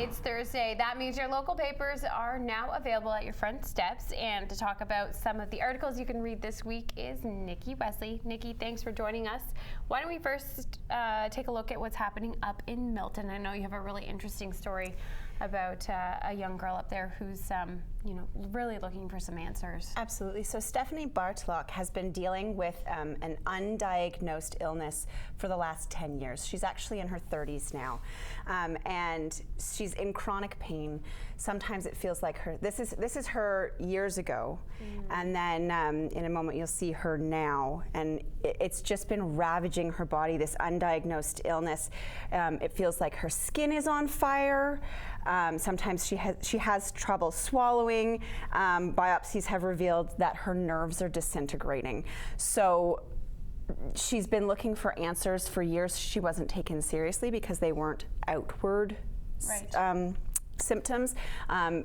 It's Thursday. That means your local papers are now available at your front steps. And to talk about some of the articles you can read this week is Nikki Wesley. Nikki, thanks for joining us. Why don't we first take a look at what's happening up in Milton? I know you have a really interesting story about a young girl up there who's really looking for some answers. Absolutely. So Stephanie Bartlock has been dealing with an undiagnosed illness for the last 10 years. She's actually in her 30s now, and she's in chronic pain. Sometimes it feels like her. This is her years ago, and then in a moment you'll see her now, and it's just been ravaging her body. This undiagnosed illness. It feels like her skin is on fire. Sometimes she has trouble swallowing. Biopsies have revealed that her nerves are disintegrating. So she's been looking for answers for years. She wasn't taken seriously because they weren't outward symptoms.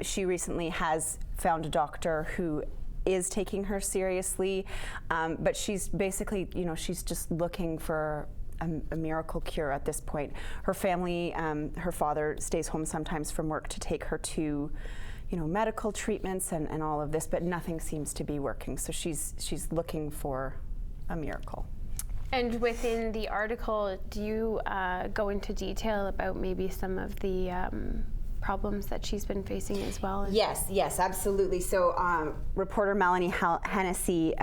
She recently has found a doctor who is taking her seriously, but she's basically, she's just looking for a miracle cure at this point. Her family, her father stays home sometimes from work to take her to, medical treatments and all of this, but nothing seems to be working. So she's looking for a miracle. And within the article, do you go into detail about maybe some of the problems that she's been facing as well? Yes, absolutely. So reporter Melanie Hennessy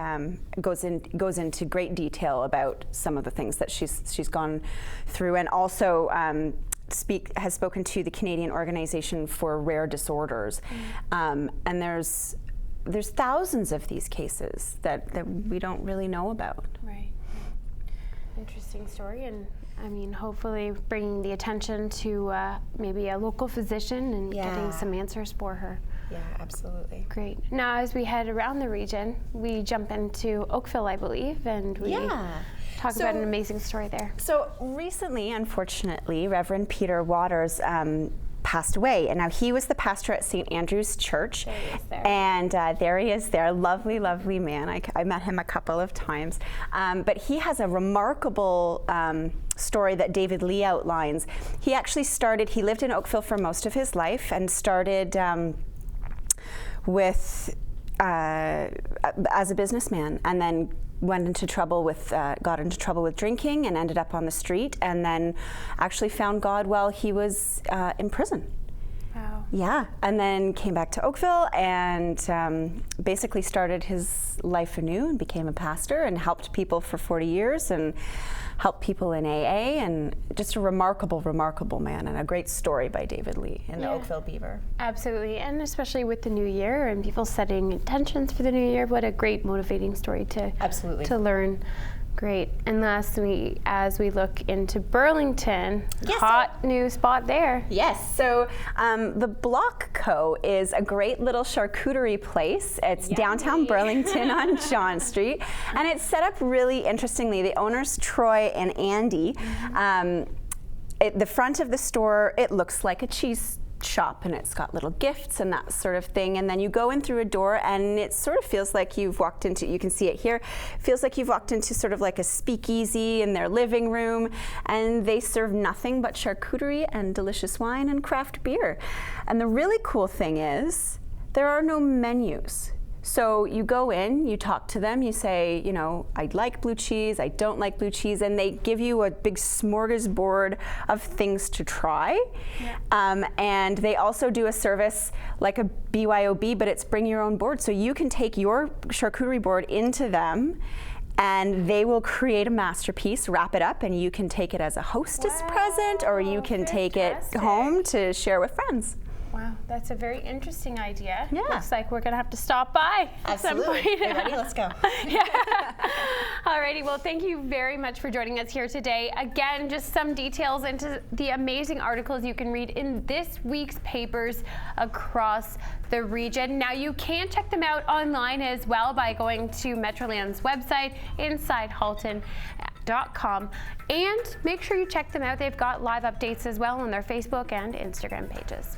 goes into great detail about some of the things that she's gone through, and also has spoken to the Canadian Organization for Rare Disorders. And there's thousands of these cases that we don't really know about. Right. Interesting story, and hopefully bringing the attention to maybe a local physician and getting some answers for her. Yeah, absolutely. Great. Now, as we head around the region, we jump into Oakville, I believe, and we talk about an amazing story there. So recently, unfortunately, Reverend Peter Waters passed away, and now he was the pastor at St. Andrew's Church. There he is there. And there he is there, lovely, lovely man. I met him a couple of times, but he has a remarkable story that David Lee outlines. He actually he lived in Oakville for most of his life and started as a businessman, and then got into trouble with drinking and ended up on the street, and then actually found God while he was in prison. Wow. Yeah, and then came back to Oakville and basically started his life anew and became a pastor and helped people for 40 years and helped people in AA, and just a remarkable, remarkable man, and a great story by David Lee in the Oakville Beaver. Absolutely, and especially with the new year and people setting intentions for the new year, what a great motivating story to learn. Great. And lastly, as we look into Burlington, hot new spot there. Yes. So the Block Co. is a great little charcuterie place. It's downtown Burlington on John Street, and it's set up really interestingly. The owners, Troy and Andy, the front of the store, it looks like a cheese shop, and it's got little gifts and that sort of thing, and then you go in through a door and it sort of feels like you've walked into, you can see it here, feels like you've walked into sort of like a speakeasy in their living room, and they serve nothing but charcuterie and delicious wine and craft beer. And the really cool thing is there are no menus. So you go in, you talk to them, you say, I like blue cheese, I don't like blue cheese, and they give you a big smorgasbord of things to try. Yeah. And they also do a service like a BYOB, but it's bring your own board. So you can take your charcuterie board into them, and they will create a masterpiece, wrap it up, and you can take it as a hostess present, or you can take it home to share with friends. Wow, that's a very interesting idea. Yeah. Looks like we're going to have to stop by at some point. You ready? Let's go. Yeah. Alrighty, well, thank you very much for joining us here today. Again, just some details into the amazing articles you can read in this week's papers across the region. Now, you can check them out online as well by going to Metroland's website, InsideHalton.com, and make sure you check them out. They've got live updates as well on their Facebook and Instagram pages.